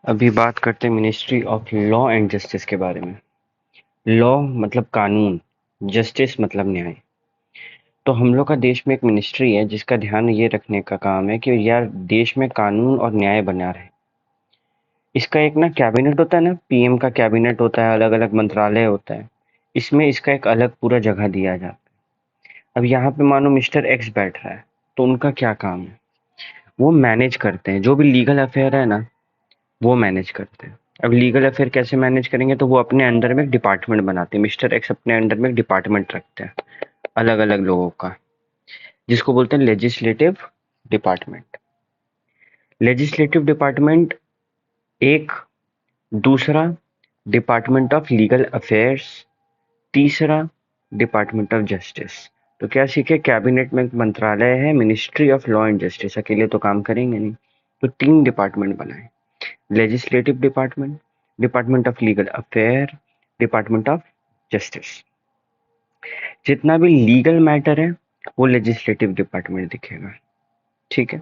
अभी बात करते हैं ministry of law and justice के बारे में। लॉ मतलब कानून, जस्टिस मतलब न्याय। तो हम लोग का देश में एक मिनिस्ट्री है जिसका ध्यान ये रखने का काम है कि यार देश में कानून और न्याय बना रहे। इसका एक ना कैबिनेट होता है ना, पीएम का कैबिनेट होता है, अलग अलग मंत्रालय होता है। इसमें इसका एक अलग पूरा जगह दिया जाता है। अब यहाँ पे मानो मिस्टर एक्स बैठ रहा है, तो उनका क्या काम है? वो मैनेज करते हैं जो भी लीगल अफेयर है ना, वो मैनेज करते हैं। अब लीगल अफेयर कैसे मैनेज करेंगे, तो वो अपने अंडर में एक डिपार्टमेंट बनाते हैं। मिस्टर एक्स अपने अंडर में एक डिपार्टमेंट रखते हैं अलग अलग लोगों का, जिसको बोलते हैं लेजिस्लेटिव डिपार्टमेंट। लेजिस्लेटिव डिपार्टमेंट एक, दूसरा डिपार्टमेंट ऑफ लीगल अफेयर्स, तीसरा डिपार्टमेंट ऑफ जस्टिस। तो क्या सीखे, कैबिनेट में एक मंत्रालय है ministry of law and justice, अकेले तो काम करेंगे नहीं, तो तीन डिपार्टमेंट बनाए। Legislative department, department of legal affair, department of justice. जितना भी लीगल मैटर है वो लेजिस्लेटिव डिपार्टमेंट दिखेगा, ठीक है।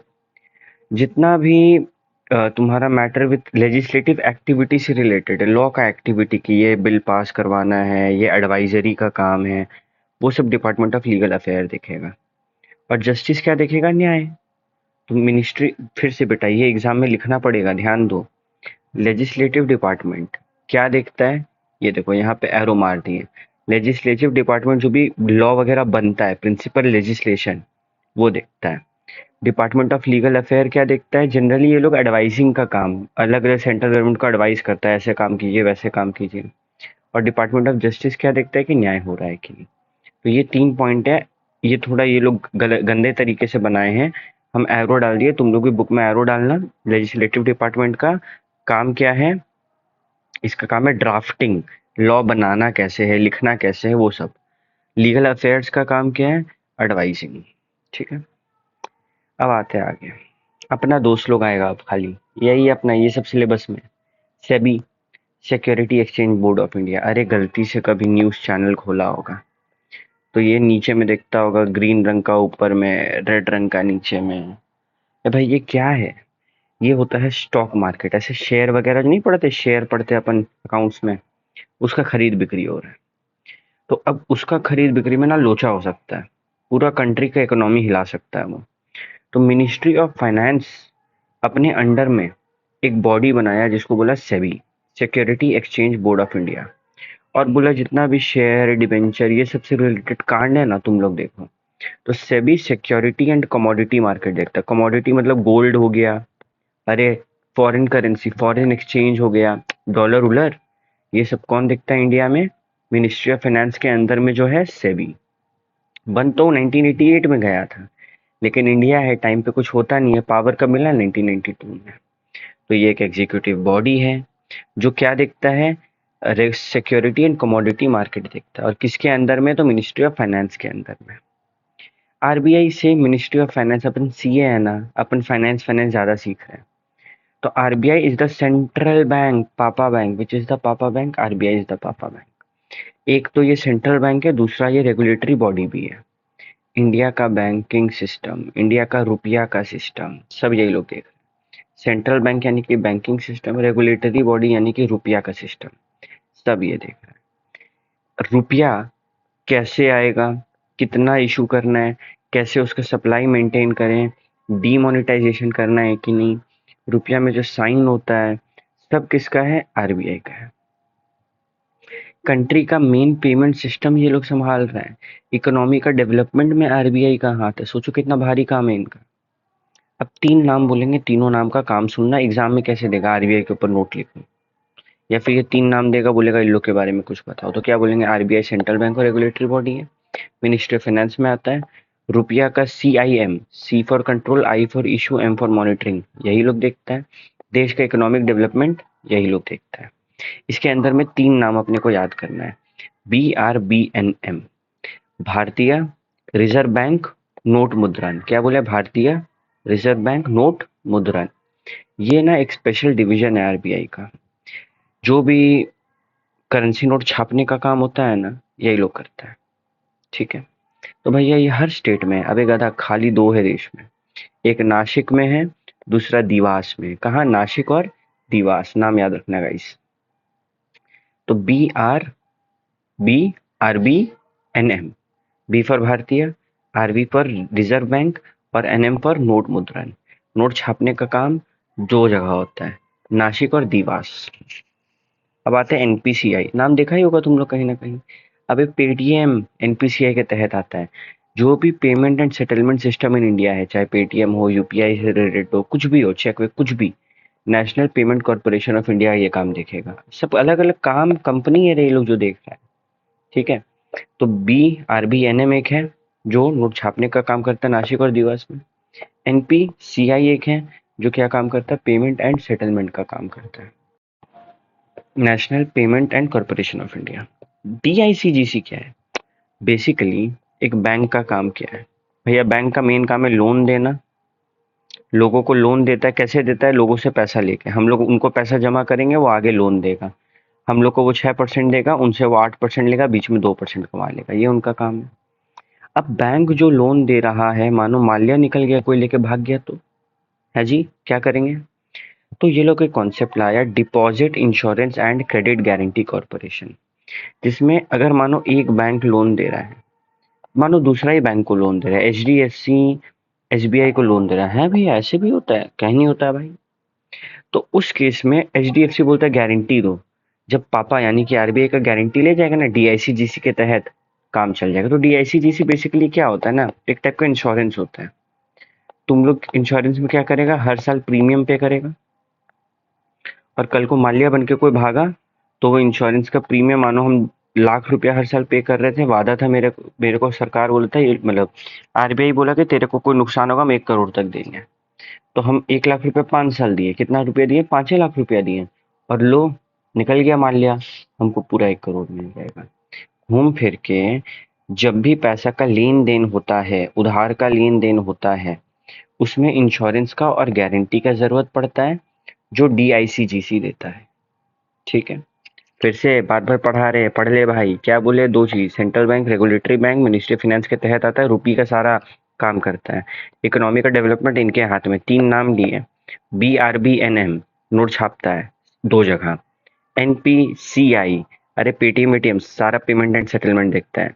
जितना भी तुम्हारा मैटर विथ लेजिस्लेटिव एक्टिविटी से रिलेटेड है, लॉ का एक्टिविटी की ये बिल पास करवाना है, ये एडवाइजरी का काम है, वो सब डिपार्टमेंट ऑफ लीगल अफेयर दिखेगा। और जस्टिस क्या देखेगा, न्याय। तो मिनिस्ट्री, फिर से बेटा ये एग्जाम में लिखना पड़ेगा, ध्यान दो। लेजिस्लेटिव डिपार्टमेंट क्या देखता है, ये देखो यहाँ पे एरो मार दिए। लेजिस्लेटिव डिपार्टमेंट जो भी लॉ वगैरह बनता है, प्रिंसिपल लेजिस्लेशन, वो देखता है। डिपार्टमेंट ऑफ लीगल अफेयर क्या देखता है, जनरली ये लोग एडवाइजिंग का काम, अलग अलग सेंट्रल गवर्नमेंट को एडवाइस करता है, ऐसे काम कीजिए वैसे काम कीजिए। और डिपार्टमेंट ऑफ जस्टिस क्या देखता है कि न्याय हो रहा है कि नहीं। तो ये तीन पॉइंट है। ये थोड़ा ये लोग गंदे तरीके से बनाए हैं, हम एरो डाल दिए, तुम लोग भी बुक में एरो डालना। लेजिस्लेटिव डिपार्टमेंट का काम क्या है, इसका काम है ड्राफ्टिंग, लॉ बनाना कैसे है, लिखना कैसे है, वो सब। लीगल अफेयर्स का काम क्या है, एडवाइजिंग, ठीक है। अब आते हैं आगे, अपना दोस्त लोग आएगा अब खाली, यही अपना ये सब सिलेबस में। SEBI, security exchange board of India. अरे गलती से कभी न्यूज़ चैनल खोला होगा तो ये नीचे में दिखता होगा ग्रीन रंग का, ऊपर में रेड रंग का नीचे में। भाई ये क्या है, ये होता है स्टॉक मार्केट। ऐसे शेयर वगैरह जो नहीं पढ़ते, शेयर पढ़ते अपन अकाउंट्स में, उसका खरीद बिक्री हो रहा है। तो अब उसका खरीद बिक्री में ना लोचा हो सकता है, पूरा कंट्री का इकोनॉमी हिला सकता है वो। तो मिनिस्ट्री ऑफ फाइनेंस अपने अंडर में एक बॉडी बनाया जिसको बोला SEBI, security exchange board of India. और बोला जितना भी शेयर डिबेंचर ये सबसे रिलेटेड कांड है ना, तुम लोग देखो। तो SEBI security and commodity market देखता है। कमोडिटी मतलब गोल्ड हो गया, अरे फॉरेन करेंसी, फॉरेन एक्सचेंज हो गया, डॉलर उलर, ये सब कौन देखता है इंडिया में, मिनिस्ट्री ऑफ फाइनेंस के अंदर में जो है सेबी। बन तो 1988 में गया था, लेकिन इंडिया है टाइम पे कुछ होता नहीं है, पावर कब मिला, 1992 में। तो ये एक एग्जीक्यूटिव बॉडी है जो क्या देखता है, सिक्योरिटी एंड कमोडिटी मार्केट देखता है। और किसके अंदर में, तो मिनिस्ट्री ऑफ फाइनेंस के अंदर में। आरबीआई से ministry of finance, upon CA है ना, अपन फाइनेंस फाइनेंस ज्यादा सीख रहे हैं। तो RBI is the central bank, पापा बैंक, विच इज द पापा बैंक, आरबीआई इज द पापा बैंक। एक तो ये सेंट्रल बैंक है, दूसरा ये रेगुलेटरी बॉडी भी है। इंडिया का बैंकिंग सिस्टम, इंडिया का रुपया का सिस्टम, सब यही लोग देख रहे हैं। सेंट्रल बैंक यानी कि बैंकिंग सिस्टम, रेगुलेटरी बॉडी यानी कि रुपया का सिस्टम, सब ये देख रहे हैं। रुपया कैसे आएगा, कितना इशू करना है, कैसे उसका सप्लाई मेंटेन करें, डीमोनेटाइजेशन करना है कि नहीं, रुपया में जो साइन होता है, सब किसका है, आरबीआई का है। कंट्री का मेन पेमेंट सिस्टम ये लोग संभाल रहे हैं। इकोनॉमी का डेवलपमेंट में आरबीआई का हाथ है। सोचो कितना भारी काम है इनका। अब तीन नाम बोलेंगे, तीनों नाम का काम सुनना, एग्जाम में कैसे देगा, आरबीआई के ऊपर नोट लिखूं, या फिर ये तीन नाम देगा, बोलेगा इन लोग के बारे में कुछ बताओ, तो क्या बोलेंगे, आरबीआई सेंट्रल बैंक और रेगुलेटरी बॉडी है। मिनिस्ट्री ऑफ फाइनेंस में आता है। रुपया का CIM, C for control, I for issue, M for monitoring, यही लोग देखता है। देश का इकोनॉमिक डेवलपमेंट यही लोग देखता है। इसके अंदर में तीन नाम अपने को याद करना है, BRBNM, भारतीय रिजर्व बैंक नोट मुद्रण। क्या बोले, भारतीय रिजर्व बैंक नोट मुद्रण। ये ना एक स्पेशल डिवीजन है आरबीआई का। जो भी करेंसी नोट छापने का काम होता है ना, यही लोग करता है, ठीक है। तो भैया ये हर स्टेट में है। अब एक गधा, खाली दो है देश में, एक नासिक में है, दूसरा देवास में। कहाँ, नासिक और देवास, नाम याद रखना गाइस। तो BRBNM, बी फॉर भारतीय, आरबी पर रिजर्व बैंक और एनएम पर नोट मुद्रण। नोट छापने का काम दो जगह होता है, नासिक और देवास। अब आते हैं एनपीसीआई, नाम देखा ही होगा तुम लोग कहीं ना कहीं। अब ये पेटीएम एनपीसीआई के तहत आता है। जो भी payment and settlement system in India है, चाहे पेटीएम हो, यूपीआई से रिलेटेड हो, कुछ भी हो, चेक वे कुछ भी, national payment corporation of India ये काम देखेगा। सब अलग अलग काम, कंपनी है ये लोग जो देख रहा है, ठीक है। तो BRBNM एक है जो नोट छापने का काम करता है नासिक और देवास में। NPCI एक है जो क्या काम करता है, पेमेंट एंड सेटलमेंट का काम करता है, national payment and corporation of India. DICGC क्या है, बेसिकली एक बैंक का काम क्या है भैया। बैंक का मेन काम है लोन देना, लोगों को लोन देता है। कैसे देता है, लोगों से पैसा लेके, हम लोग उनको पैसा जमा करेंगे, वो आगे लोन देगा, हम लोग को वो 6% देगा, उनसे वो 8% लेगा, बीच में 2% कमा लेगा, ये उनका काम है। अब बैंक जो लोन दे रहा है, मानो माल्या निकल गया, कोई लेके भाग गया, तो है जी, क्या करेंगे। तो ये लोग एक कॉन्सेप्ट लाया, deposit insurance and credit guarantee corporation, जिसमें अगर मानो एक बैंक लोन दे रहा है, मानो दूसरा ही बैंक को लोन दे रहा है, HDFC SBI को लोन दे रहा है भैया, ऐसे भी होता है, कहीं नहीं होता है भाई। तो उस केस में HDFC बोलता है गारंटी दो। जब पापा यानी कि RBI का गारंटी ले जाएगा ना, DICGC के तहत काम चल जाएगा। तो DICGC बेसिकली क्या होता है ना, एक टाइप का इंश्योरेंस होता है। तुम लोग इंश्योरेंस में क्या करेगा, हर साल प्रीमियम पे करेगा, और कल को माल्या बन के कोई भागा तो वो इंश्योरेंस का प्रीमियम, मानो हम लाख रुपया हर साल पे कर रहे थे, वादा था मेरे को सरकार बोलता है, मतलब RBI बोला कि तेरे को कोई नुकसान होगा हम 1 करोड़ तक देंगे। तो हम 1 लाख रुपया 5 साल दिए, कितना रुपया दिए, 5-6 लाख रुपया दिए, और लो निकल गया माल्या, हमको पूरा 1 करोड़ मिल जाएगा। घूम फिर के जब भी पैसा का लेन देन होता है, उधार का लेन देन होता है, उसमें इंश्योरेंस का और गारंटी का जरूरत पड़ता है, जो DICGC देता है, ठीक है। फिर से बात भर पढ़ा रहे, पढ़ ले भाई। क्या बोले, दो चीज, central bank, regulatory bank, ministry of finance के तहत आता है, रुपी का सारा काम करता है, इकोनॉमी का डेवलपमेंट इनके हाथ में। 3 नाम लिए, BRBNM नोट छापता है 2 जगह, NPCI अरे पेटीएम एटीएम सारा पेमेंट एंड सेटलमेंट देखता है,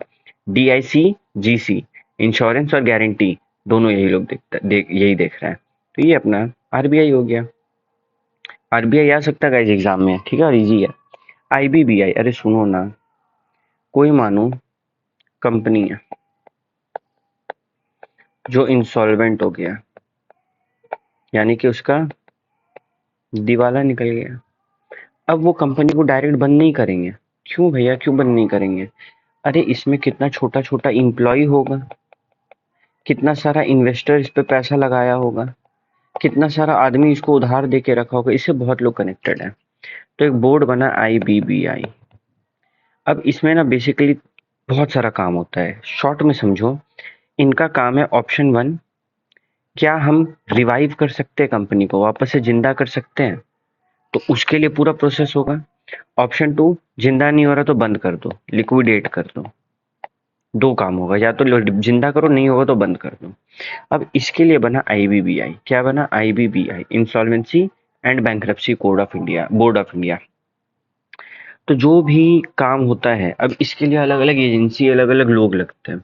DICGC इंश्योरेंस और गारंटी दोनों यही लोग यही देख रहा है। तो ये अपना RBI हो गया। RBI आ सकता है एग्जाम में, ठीक है, और इजी है। IBBI, अरे सुनो ना, कोई मानो कंपनी है जो इंसॉल्वेंट हो गया, यानी कि उसका दिवाला निकल गया। अब वो कंपनी को डायरेक्ट बंद नहीं करेंगे। क्यों भैया, क्यों बंद नहीं करेंगे, अरे इसमें कितना छोटा छोटा इम्प्लॉय होगा, कितना सारा इन्वेस्टर इस पे पैसा लगाया होगा, कितना सारा आदमी इसको उधार दे के रखा होगा, इससे बहुत लोग कनेक्टेड है। तो एक बोर्ड बना IBBI। अब इसमें ना बेसिकली बहुत सारा काम होता है, शॉर्ट में समझो, इनका काम है ऑप्शन 1, क्या हम रिवाइव कर सकते हैं, कंपनी को वापस से जिंदा कर सकते हैं, तो उसके लिए पूरा प्रोसेस होगा। ऑप्शन 2, जिंदा नहीं हो रहा तो बंद कर दो, लिक्विडेट कर दो। 2 काम होगा, या तो जिंदा करो, नहीं होगा तो बंद कर दो। अब इसके लिए बना IBBI। क्या बना, IBBI, insolvency and bankruptcy code of India, board of India. तो जो भी काम होता है, अब इसके लिए अलग अलग एजेंसी, अलग अलग लोग लगते हैं।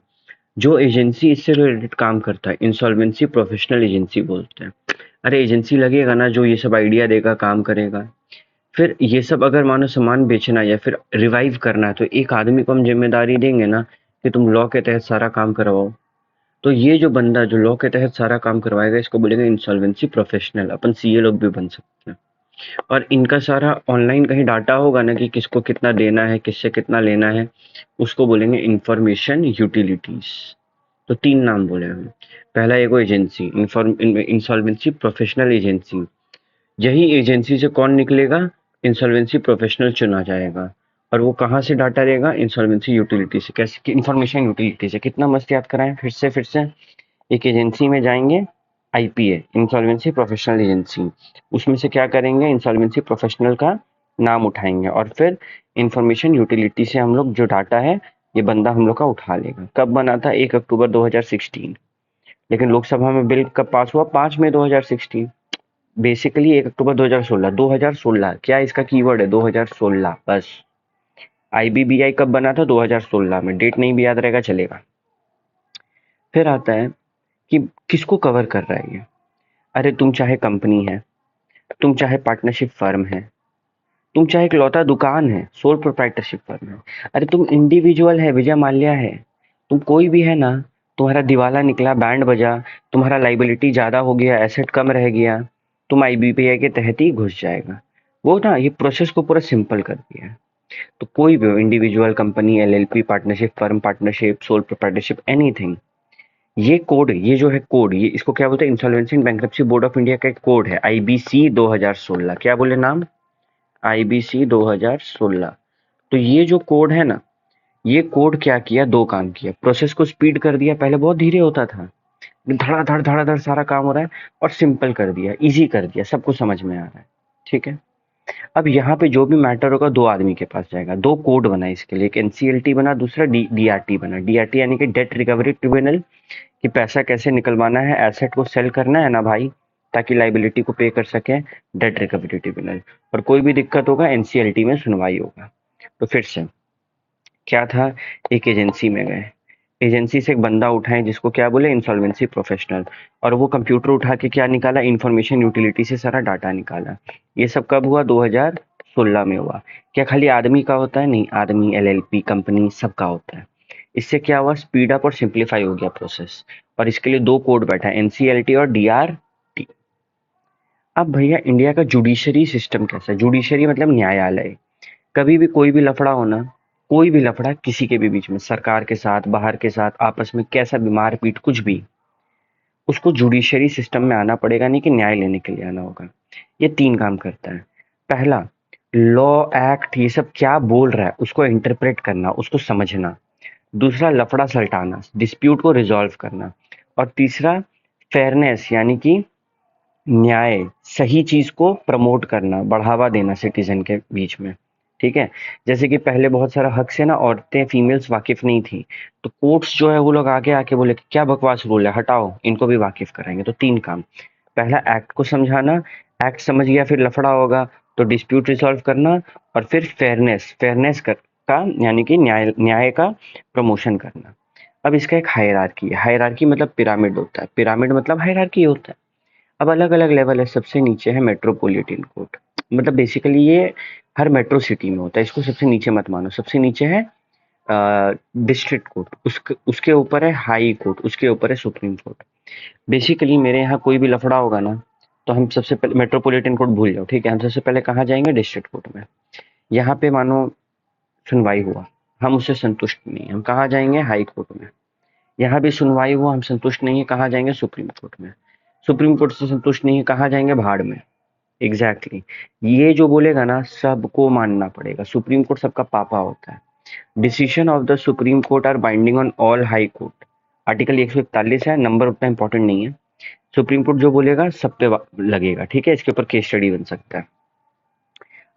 जो एजेंसी इससे रिलेटेड काम करता है, इंसॉल्वेंसी प्रोफेशनल एजेंसी बोलते हैं। अरे एजेंसी लगेगा ना जो ये सब आइडिया देगा, काम करेगा। फिर ये सब अगर मानो सामान बेचना या फिर रिवाइव करना है, तो एक आदमी को हम जिम्मेदारी देंगे ना कि तुम लॉ के तहत सारा काम करवाओ। तो ये जो बंदा जो लॉ के तहत सारा काम करवाएगा, इसको बोलेंगे इंसॉल्वेंसी प्रोफेशनल। अपन CA लोग भी बन सकते हैं। और इनका सारा ऑनलाइन कहीं डाटा होगा ना कि किसको कितना देना है, किससे कितना लेना है, उसको बोलेंगे इंफॉर्मेशन यूटिलिटीज। तो 3 नाम बोले हम। पहला एगो एजेंसी, इंसॉल्वेंसी प्रोफेशनल एजेंसी। यही एजेंसी से कौन निकलेगा, इंसॉल्वेंसी प्रोफेशनल चुना जाएगा। और वो कहाँ से डाटा देगा, इंसॉल्वेंसी यूटिलिटी से। कैसे, इंफॉर्मेशन यूटिलिटी से। कितना मस्त याद कराएं, फिर से एक एजेंसी में जाएंगे, IPA इंसॉल्वेंसी प्रोफेशनल एजेंसी, उसमें से क्या करेंगे, इंसॉल्वेंसी प्रोफेशनल का नाम उठाएंगे, और फिर इंफॉर्मेशन यूटिलिटी से हम लोग जो डाटा है, ये बंदा हम लोग का उठा लेगा। कब बना था, 1 अक्टूबर 2016। लेकिन लोकसभा में बिल कब पास हुआ, 5 मई 2016। बेसिकली 1 अक्टूबर 2016, 2016 क्या इसका कीवर्ड है, 2016 बस। आईबीबीआई कब बना था, 2016 में, डेट नहीं भी याद रहेगा चलेगा। फिर आता है कि किसको कवर कर रहा है ये। अरे तुम चाहे कंपनी है, तुम चाहे पार्टनरशिप फर्म है, तुम चाहे इकलौता दुकान है, सोल प्रोप्राइटरशिप फर्म है, अरे तुम इंडिविजुअल है, विजय माल्या है, तुम कोई भी है ना, तुम्हारा दिवाला निकला, बैंड बजा, तुम्हारा लाइबिलिटी ज्यादा हो गया, एसेट कम रह गया, तुम आईबीपीआई के तहत ही घुस जाएगा। वो ना ये प्रोसेस को पूरा सिंपल कर दिया है। तो कोई भी हो, individual, company, LLP, partnership firm, partnership, sole proprietorship, anything, ये कोड, ये जो है कोड, ये इसको क्या बोलते हैं, insolvency and bankruptcy board of India का एक कोड है, आईबीसी 2016। क्या बोले नाम, आईबीसी 2016। तो ये जो कोड है ना, ये कोड क्या किया, दो काम किया, प्रोसेस को स्पीड कर दिया, पहले बहुत धीरे होता था, धड़ाधड़ धड़ाधड़ सारा काम हो रहा है, और सिंपल कर दिया, इजी कर दिया, सबको समझ में आ रहा है। ठीक है। अब यहाँ पे जो भी मैटर होगा, दो आदमी के पास जाएगा, दो कोड बना इसके लिए, एक एनसीएलटी बना, दूसरा डीआरटी बना। डीआरटी यानी कि डेट रिकवरी ट्रिब्यूनल, कि पैसा कैसे निकलवाना है, एसेट को सेल करना है ना भाई, ताकि लाइबिलिटी को पे कर सके, डेट रिकवरी ट्रिब्यूनल। और कोई भी दिक्कत होगा एनसीएलटी में सुनवाई होगा। तो फिर से क्या था, एक एजेंसी में गए, एजेंसी से एक बंदा उठाए जिसको क्या बोले, इंसॉल्वेंसी प्रोफेशनल, और वो कंप्यूटर उठा के क्या निकाला, इंफॉर्मेशन यूटिलिटी से सारा डाटा निकाला। ये सब कब हुआ, 2016 में हुआ। क्या खाली आदमी का होता है, नहीं, आदमी, एलएलपी, कंपनी, सबका होता है। इससे क्या हुआ, स्पीड अप और सिंप्लीफाई हो गया प्रोसेस। और इसके लिए दो कोड बैठा है, एनसीएलटी और डीआरटी। अब भैया इंडिया का जुडिशरी सिस्टम कैसा है, जुडिशरी मतलब न्यायालय। कभी भी कोई भी लफड़ा होना, कोई भी लफड़ा किसी के भी बीच में, सरकार के साथ, बाहर के साथ, आपस में कैसा भी मारपीट कुछ भी, उसको जुडिशरी सिस्टम में आना पड़ेगा, नहीं कि न्याय लेने के लिए आना होगा। ये तीन काम करता है। पहला, लॉ एक्ट ये सब क्या बोल रहा है उसको इंटरप्रेट करना, उसको समझना। दूसरा, लफड़ा सलटाना, डिस्प्यूट को रिजॉल्व करना। और तीसरा, फेयरनेस यानी कि न्याय, सही चीज को प्रमोट करना, बढ़ावा देना सिटीजन के बीच में। ठीक है। जैसे कि पहले बहुत सारा हक से ना औरतें, फीमेल्स वाकिफ नहीं थी, तो कोर्ट्स जो है वो लोग आगे आके बोले कि क्या बकवास रूल है, हटाओ, इनको भी वाकिफ कराएंगे। तो तीन काम, पहला एक्ट को समझाना, एक्ट समझ गया फिर लफड़ा होगा तो डिस्प्यूट रिजॉल्व करना, और फिर फेयरनेस, का यानी कि न्याय, न्याय का प्रमोशन करना। अब इसका एक हायरार्की है, हायरार्की मतलब पिरामिड होता है, पिरामिड मतलब हायरार्की होता है। अब अलग अलग लेवल है, सबसे नीचे है मेट्रोपॉलिटन कोर्ट, मतलब बेसिकली ये हर मेट्रो सिटी में होता है, इसको सबसे नीचे मत मानो। सबसे नीचे है डिस्ट्रिक्ट कोर्ट, उसके ऊपर है हाई कोर्ट, उसके ऊपर है सुप्रीम कोर्ट। बेसिकली मेरे यहाँ कोई भी लफड़ा होगा ना, तो हम सबसे पहले मेट्रोपॉलिटन कोर्ट भूल जाओ, ठीक है, हम सबसे पहले कहाँ जाएंगे, डिस्ट्रिक्ट कोर्ट में। यहाँ पे मानो सुनवाई हुआ, हम उससे संतुष्ट नहीं, हम कहाँ जाएंगे, हाई कोर्ट में। यहाँ भी सुनवाई हुआ, हम संतुष्ट नहीं है, कहाँ जाएंगे, सुप्रीम कोर्ट में। सुप्रीम कोर्ट से संतुष्ट नहीं है, कहाँ जाएंगे, भाड़ में। एग्जैक्टली ये जो बोलेगा ना सबको मानना पड़ेगा, सुप्रीम कोर्ट सबका पापा होता है। Decision of the supreme court are binding on all high court, article 141 है, नंबर उतना इंपॉर्टेंट नहीं है। सुप्रीम कोर्ट जो बोलेगा सब पे लगेगा, ठीक है, इसके ऊपर केस स्टडी बन सकता है।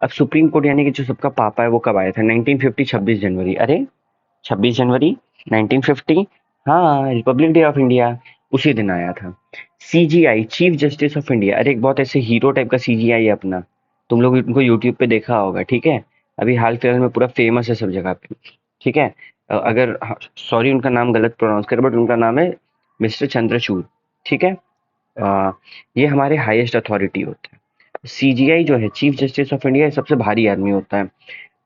अब सुप्रीम कोर्ट यानी कि जो सबका पापा है वो कब आया था, 1950, 26 जनवरी। अरे 26 जनवरी 1950, हाँ, रिपब्लिक डे ऑफ इंडिया, उसी दिन आया था। CGI, chief justice of India, अरे एक बहुत ऐसे हीरो टाइप का सीजीआई है अपना, तुम लोग उनको यूट्यूब पे देखा होगा, ठीक है, अभी हाल फिलहाल में पूरा फेमस है सब जगह पे। ठीक है। अगर सॉरी उनका नाम गलत प्रोनाउंस कर, बट उनका नाम है मिस्टर चंद्रचूड़। ठीक है। अ, ये हमारे हाईएस्ट अथॉरिटी होते हैं। सीजीआई जो है चीफ जस्टिस ऑफ इंडिया, सबसे भारी आदमी होता है।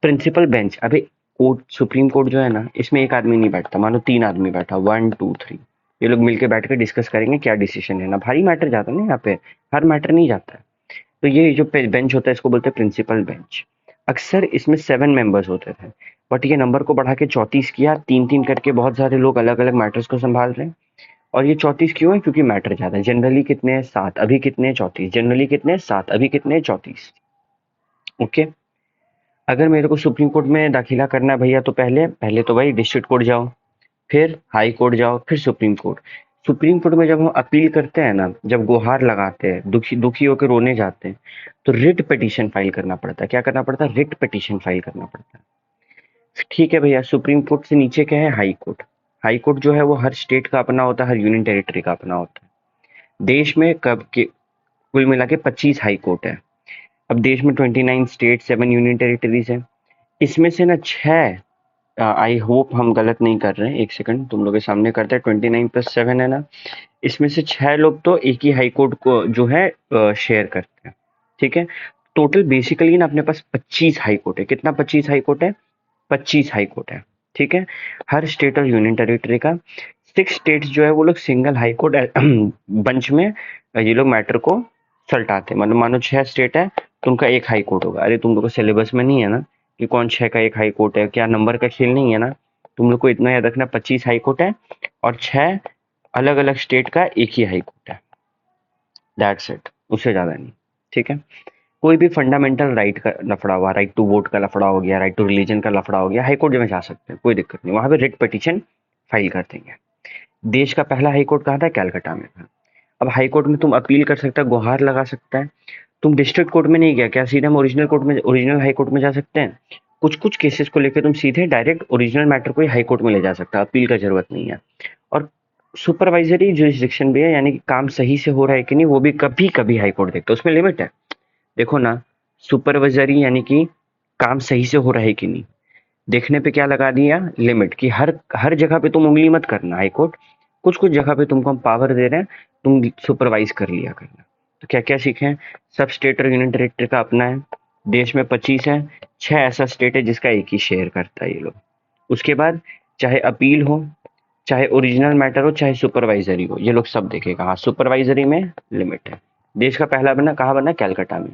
प्रिंसिपल बेंच, अबे कोर्ट, सुप्रीम कोर्ट जो है ना, इसमें एक आदमी नहीं बैठता, मानो तीन आदमी बैठा, 1 2 3, ये लोग मिलके बैठ कर डिस्कस करेंगे क्या डिसीजन लेना, भारी मैटर जाता है ना यहाँ पे, हर मैटर नहीं जाता है। तो ये जो बेंच होता है इसको बोलते हैं प्रिंसिपल बेंच। अक्सर इसमें 7 मेंबर्स होते थे, बट ये नंबर को बढ़ा के 34 किया, तीन तीन करके, बहुत सारे लोग अलग अलग मैटर्स को संभाल रहे हैं। और ये 34 क्यों है, क्योंकि मैटर ज्यादा है। जनरली कितने हैं, 7, अभी कितने हैं, 34, जनरली कितने हैं, 7, अभी कितने हैं, 34। ओके। अगर मेरे को सुप्रीम कोर्ट में दाखिला करना है भैया, तो पहले पहले तो भाई डिस्ट्रिक्ट कोर्ट जाओ, फिर हाई कोर्ट जाओ, फिर सुप्रीम कोर्ट। सुप्रीम कोर्ट में जब हम अपील करते हैं ना, जब गुहार लगाते हैं, दुखी दुखी होकर रोने जाते हैं, तो रिट पिटीशन फाइल करना पड़ता है। क्या करना पड़ता है, रिट पिटीशन फाइल करना पड़ता है। ठीक है भैया, सुप्रीम कोर्ट से नीचे क्या है, हाई कोर्ट। हाई कोर्ट जो है वो हर स्टेट का अपना होता है, हर यूनियन टेरिटरी का अपना होता है। देश में कब के कुल मिला के 25 हाई कोर्ट है। अब देश में 29 स्टेट, 7 यूनियन टेरिटरीज है। इसमें से ना 6, आई होप हम गलत नहीं कर रहे हैं, एक सेकंड तुम लोग के सामने करते हैं, 29+7 है ना, इसमें से 6 लोग तो एक ही हाई कोर्ट को जो है शेयर करते हैं। ठीक है, टोटल बेसिकली ना अपने पास 25 हाई कोर्ट है। कितना? 25 हाई कोर्ट है, 25 हाई कोर्ट है। ठीक है, हर स्टेट और यूनियन टेरिटरी का। 6 स्टेट्स जो है वो लोग सिंगल हाई कोर्ट बंच में ये लोग मैटर को सलटाते हैं। मतलब मानो 6 स्टेट है तो उनका एक हाई कोर्ट होगा। अरे तुम लोग को सिलेबस में नहीं है ना कि कौन 6 का एक हाई कोर्ट है, क्या नंबर का खेल नहीं है ना। तुम लोग को इतना याद रखना, 25 हाई कोर्ट है और 6 अलग अलग स्टेट का एक ही हाई कोर्ट है। दैट्स इट, उससे ज्यादा नहीं। ठीक है, कोई भी फंडामेंटल राइट का लफड़ा हुआ, राइट टू वोट का लफड़ा हो गया, राइट टू रिलीजन का लफड़ा हो गया, हाई कोर्ट में जा सकते हैं, कोई दिक्कत नहीं, वहां पे रिट पिटीशन फाइल कर देंगे। देश का पहला हाई कोर्ट कहाँ था? कैलकाटा में था। अब हाई कोर्ट में तुम अपील कर सकता है, गुहार लगा सकता है। तुम डिस्ट्रिक्ट कोर्ट में नहीं गया क्या, सीधे हम ओरिजिनल कोर्ट में, ओरिजिनल हाई कोर्ट में जा सकते हैं। कुछ कुछ केसेस को लेकर तुम सीधे डायरेक्ट ओरिजिनल मैटर को ही हाई कोर्ट में ले जा सकता है, अपील का जरूरत नहीं है। और सुपरवाइजरी जुरिस्डिक्शन भी है, यानी कि काम सही से हो रहा है कि नहीं वो भी कभी कभी हाई कोर्ट देखता है, उसमें लिमिट है। देखो ना, सुपरवाइजरी यानी कि काम सही से हो रहा है कि नहीं देखने पे क्या लगा दिया, लिमिट, कि हर हर जगह पे तुम उंगली मत करना हाई कोर्ट, कुछ कुछ जगह पे तुमको हम पावर दे रहे हैं, तुम सुपरवाइज कर लिया करना। तो क्या क्या सीखे हैं? सब स्टेट और यूनियन टेरिटरी का अपना है। देश में 25 है, 6 ऐसा स्टेट है जिसका एक ही शेयर करता है ये लोग। उसके बाद चाहे अपील हो, चाहे ओरिजिनल मैटर हो, चाहे सुपरवाइजरी हो, ये लोग सब देखेगा। हाँ, सुपरवाइजरी में लिमिट है। देश का पहला बना कहाँ बना? कैलकाटा में।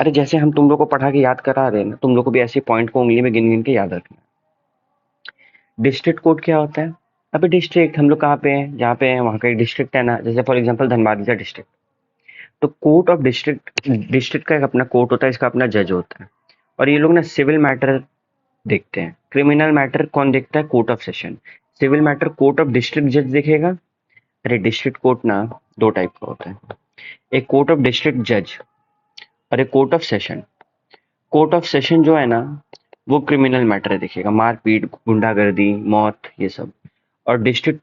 अरे जैसे हम तुम लोग को पढ़ा के याद करा रहे हैं ना, तुम लोग को भी ऐसे पॉइंट को उंगली में गिन गिन के याद रखना। डिस्ट्रिक्ट कोर्ट क्या होता है? अबे डिस्ट्रिक्ट हम लोग कहाँ पे हैं, जहाँ पे हैं वहाँ का एक डिस्ट्रिक्ट है ना। जैसे फॉर एग्जांपल धनबाद का डिस्ट्रिक्ट, तो कोर्ट ऑफ डिस्ट्रिक्ट, डिस्ट्रिक्ट का एक अपना कोर्ट होता है, इसका अपना जज होता है। और ये लोग ना सिविल मैटर देखते हैं, क्रिमिनल मैटर कौन देखता है? Court of session. Civil matter court of district जज देखेगा। अरे डिस्ट्रिक्ट कोर्ट ना दो टाइप का होता है, एक कोर्ट ऑफ डिस्ट्रिक्ट जज और एक court of session. Court of session जो है ना वो क्रिमिनल मैटर देखेगा, मारपीट, गुंडागर्दी, मौत, ये सब। और डिस्ट्रिक्ट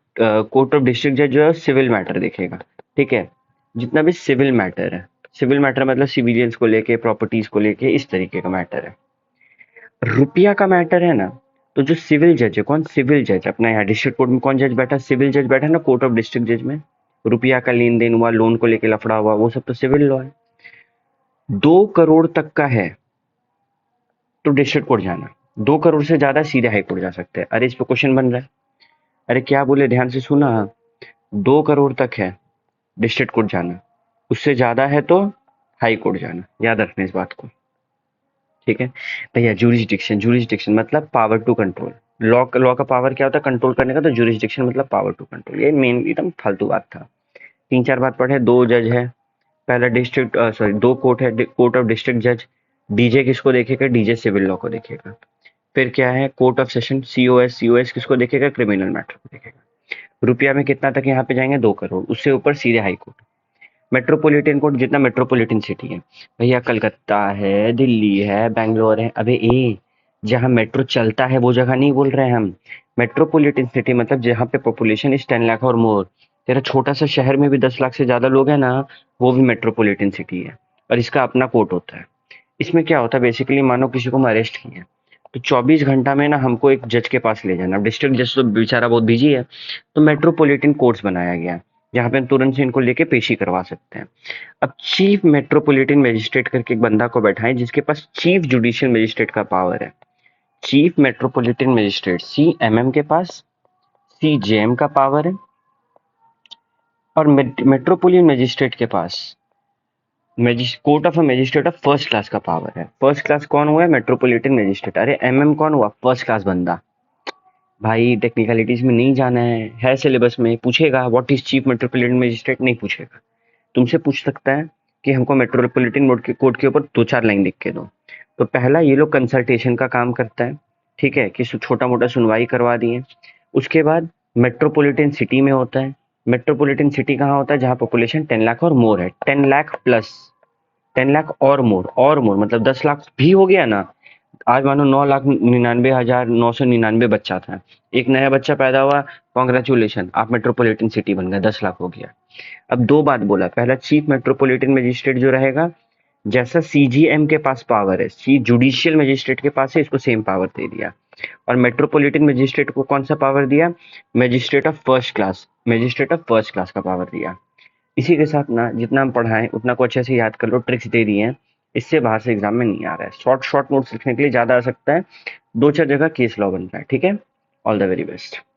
कोर्ट ऑफ डिस्ट्रिक्ट जज जो है सिविल मैटर देखेगा। ठीक है, जितना भी सिविल मैटर है, सिविल मैटर मतलब सिविलियंस को लेके, प्रॉपर्टीज को लेके, इस तरीके का मैटर है। रुपया का मैटर है ना, तो जो सिविल जज है, कौन? सिविल जज। अपना यहाँ डिस्ट्रिक्ट कोर्ट में कौन जज बैठा? सिविल जज बैठा ना, कोर्ट ऑफ डिस्ट्रिक्ट जज में। रुपया का लेन देन हुआ, लोन को लेके लफड़ा हुआ, वो सब तो सिविल लॉ है। 2 करोड़ तक का है तो डिस्ट्रिक्ट कोर्ट जाना, 2 करोड़ से ज्यादा सीधे हाई कोर्ट जा सकते हैं। अरे इस पे क्वेश्चन बन रहा है, अरे क्या बोले, ध्यान से सुना। 2 करोड़ तक है डिस्ट्रिक्ट कोर्ट जाना, उससे ज्यादा है तो हाई कोर्ट जाना, याद रखना इस बात को। ठीक है भैया, जूरिसडिक्शन, जूरिसडिक्शन मतलब पावर टू कंट्रोल। लॉ का पावर क्या होता है? कंट्रोल करने का। तो जूरिसडिक्शन मतलब पावर टू कंट्रोल। ये मेन एकदम फालतू बात था, 3-4 बात पढ़े। 2 जज है, पहला डिस्ट्रिक्ट, सॉरी 2 कोर्ट है, कोर्ट ऑफ डिस्ट्रिक्ट जज। डीजे किसको देखेगा? डीजे सिविल लॉ को देखेगा। फिर क्या है? Court of session, COS, COS किसको देखेगा? क्रिमिनल मैटर को देखेगा। रुपया में कितना तक यहाँ पे जाएंगे? 2 करोड़, उससे ऊपर सीधे हाई कोर्ट। मेट्रोपॉलिटन कोर्ट जितना मेट्रोपॉलिटन सिटी है, भैया कलकत्ता है, दिल्ली है, बैंगलोर है। अबे ए, जहाँ मेट्रो चलता है वो जगह नहीं बोल रहे हैं हम। मेट्रोपॉलिटन सिटी मतलब जहाँ पे पॉपुलेशन इज 10 लाख और मोर। तेरा छोटा सा शहर में भी 10 लाख से ज्यादा लोग हैं ना, वो भी मेट्रोपॉलिटन सिटी है। और इसका अपना कोर्ट होता है। इसमें क्या होता है बेसिकली, मानो किसी को हम अरेस्ट किए हैं, तो 24 घंटा में ना हमको एक जज के पास ले जाना। डिस्ट्रिक्ट जज तो बेचारा बहुत बिजी है, तो मेट्रोपॉलिटन कोर्ट्स बनाया गया है जहाँ पे हम तुरंत से इनको लेके पेशी करवा सकते हैं। अब चीफ मेट्रोपॉलिटन मजिस्ट्रेट करके एक बंदा को बैठाएं जिसके पास चीफ जुडिशियल मजिस्ट्रेट का पावर है। चीफ मेट्रोपॉलिटन मजिस्ट्रेट, सीएमएम के पास सीजेएम का पावर है। और मेट्रोपॉलिटन मजिस्ट्रेट के पास court of magistrate of first class का पावर है। फर्स्ट क्लास कौन हुआ है? Metropolitan magistrate. अरे एमएम कौन हुआ? फर्स्ट क्लास बंदा। भाई टेक्निकलिटीज में नहीं जाना है सिलेबस में। पूछेगा what is chief metropolitan magistrate, नहीं पूछेगा। तुमसे पूछ सकता है कि हमको मेट्रोपॉलिटन कोर्ट के ऊपर 2-4 लाइन लिख के दो। तो पहला, ये लोग कंसल्टेशन का काम करता है। ठीक है, कि छोटा मोटा सुनवाई करवा दिए। उसके बाद मेट्रोपॉलिटन सिटी में होता है। मेट्रोपॉलिटन सिटी कहाँ होता है? जहाँ पॉपुलेशन 10 लाख और मोर है, 10 लाख प्लस, 10 लाख और मोर मतलब 10 लाख भी हो गया ना, आज मानो 9,99,999 बच्चा था, एक नया बच्चा पैदा हुआ, कॉन्ग्रेचुलेशन, आप मेट्रोपॉलिटन सिटी बन गए, 10 लाख हो गया। अब दो बात बोला, पहला चीफ मेट्रोपॉलिटन मजिस्ट्रेट जो रहेगा, जैसा सीजीएम के पास पावर है, चीफ जुडिशियल मजिस्ट्रेट के पास है, इसको सेम पावर दे दिया। और मेट्रोपॉलिटन मजिस्ट्रेट को कौन सा पावर दिया? Magistrate of first class, magistrate of first class का पावर दिया। इसी के साथ ना जितना हम पढ़ाएं उतना को अच्छे से याद कर लो, ट्रिक्स दे दिए हैं, इससे बाहर से एग्जाम में नहीं आ रहा है। शॉर्ट शॉर्ट नोट्स लिखने के लिए ज्यादा आ सकता है, दो चार जगह केस लॉ बनता है। ठीक है, ऑल द वेरी बेस्ट।